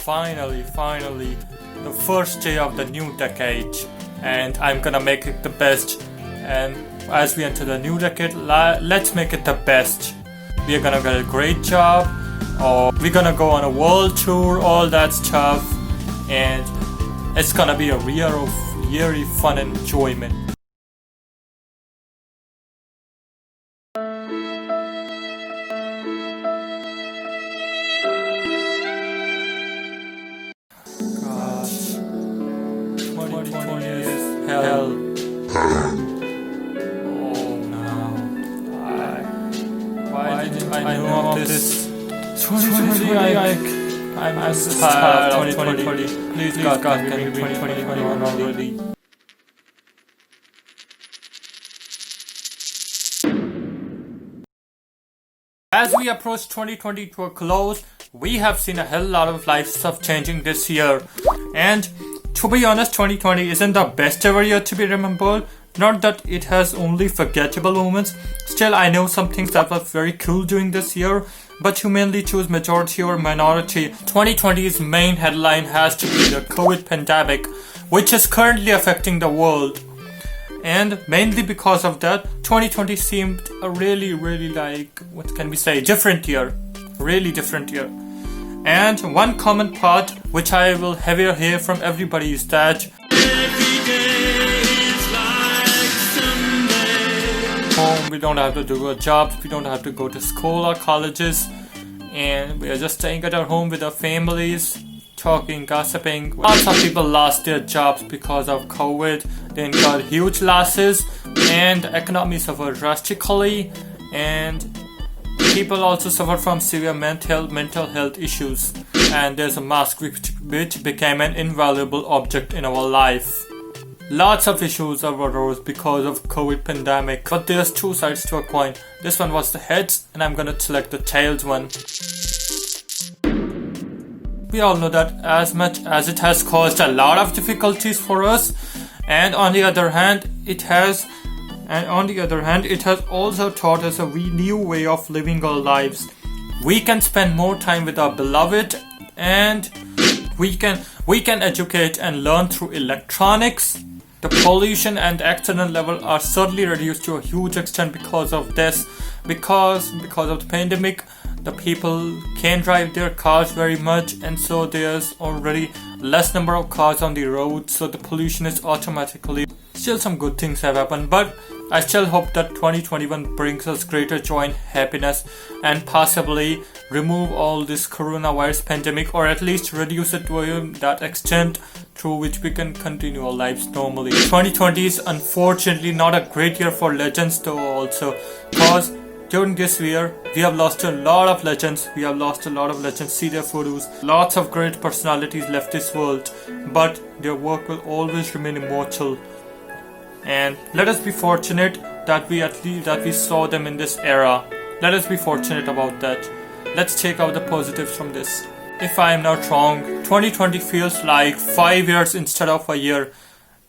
finally, the first day of the new decade, and I'm gonna make it the best. And as we enter the new decade, let's make it the best. We're gonna get a great job, or we're gonna go on a world tour, all that stuff, and it's gonna be a year of yearly fun and enjoyment. Gosh, 2020 is hell. Oh no. Why didn't I know of this? 2020, I'm just tired of 2020. Please God, can we bring 2021 already? As we approach 2020 to a close, we have seen a hell lot of life stuff changing this year. And to be honest, 2020 isn't the best ever year to be remembered. Not that it has only forgettable moments. Still, I know some things that were very cool during this year. But you mainly choose majority or minority. 2020's main headline has to be the COVID pandemic, which is currently affecting the world. And mainly because of that, 2020 seemed a really like, what can we say, different year. Really different year. And one common part which I will hear from everybody is that every day is like Sunday. Home, we don't have to do our jobs, we don't have to go to school or colleges, and we are just staying at our home with our families, talking, gossiping. Lots of people lost their jobs because of COVID. They got huge losses, and the economy suffered drastically, and people also suffer from severe mental health issues. And there's a mask which became an invaluable object in our life. Lots of issues arose because of COVID pandemic, but there's two sides to a coin. This one was the heads, and I'm gonna select the tails one. We all know that as much as it has caused a lot of difficulties for us, and on the other hand, it has also taught us a new way of living our lives. We can spend more time with our beloved, and we can educate and learn through electronics. The pollution and accident level are certainly reduced to a huge extent because of this. Because of the pandemic, the people can't drive their cars very much, and so there's already less number of cars on the road, so the pollution is automatically. Still some good things have happened, but I still hope that 2021 brings us greater joy and happiness, and possibly remove all this coronavirus pandemic, or at least reduce it to that extent through which we can continue our lives normally. 2020 is unfortunately not a great year for legends though also, because during this year, we have lost a lot of legends. See their photos. Lots of great personalities left this world, but their work will always remain immortal. And let us be fortunate that we saw them in this era. Let us be fortunate about that. Let's take out the positives from this. If I am not wrong, 2020 feels like 5 years instead of a year.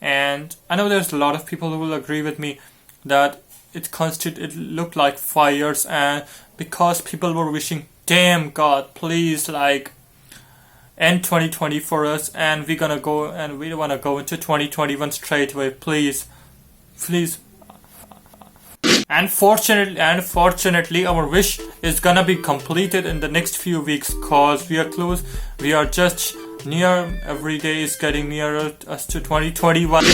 And I know there's a lot of people who will agree with me that it looked like 5 years, and because people were wishing, damn God, please end 2020 for us, and we wanna go into 2021 straight away, please. And fortunately our wish is gonna be completed in the next few weeks, cause we are close. We are just near, every day is getting nearer us to 2021.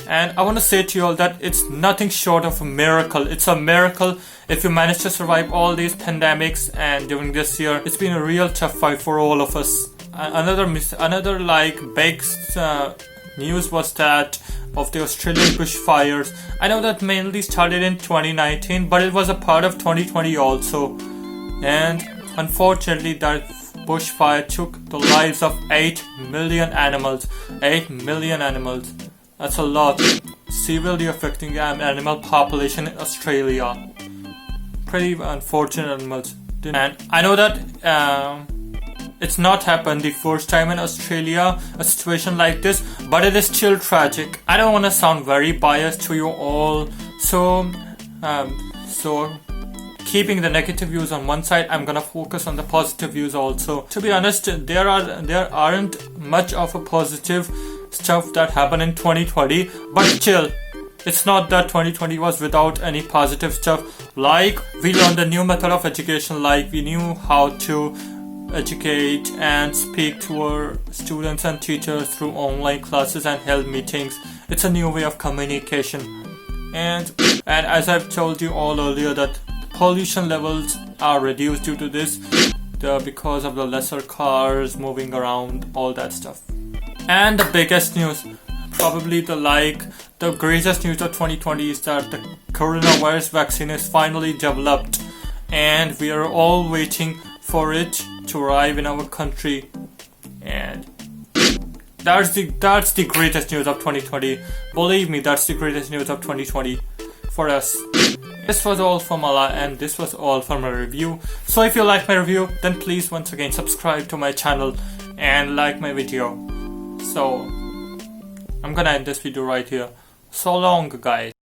And I want to say to you all that it's nothing short of a miracle. It's a miracle if you manage to survive all these pandemics, and during this year it's been a real tough fight for all of us. Another big news was that of the Australian bushfires. I know that mainly started in 2019, but it was a part of 2020 also, and unfortunately that bushfire took the lives of 8 million animals. 8 million animals. That's a lot. Severely affecting the animal population in Australia. Pretty unfortunate animals. And I know that it's not happened the first time in Australia, a situation like this, but it is still tragic. I don't want to sound very biased to you all, so keeping the negative views on one side, I'm gonna focus on the positive views also. To be honest, there aren't much of a positive stuff that happened in 2020, but still, it's not that 2020 was without any positive stuff. Like, we learned a new method of education, like we knew how to educate and speak to our students and teachers through online classes and held meetings. It's a new way of communication. And as I've told you all earlier, that pollution levels are reduced due to this, because of the lesser cars moving around, all that stuff. And the biggest news, probably the greatest news of 2020 is that the coronavirus vaccine is finally developed, and we are all waiting for it to arrive in our country. And that's the greatest news of 2020. Believe me, that's the greatest news of 2020 for us. This was all from Allah, and this was all for my review. So if you like my review, then please once again subscribe to my channel and like my video. So I'm gonna end this video right here. So long, guys.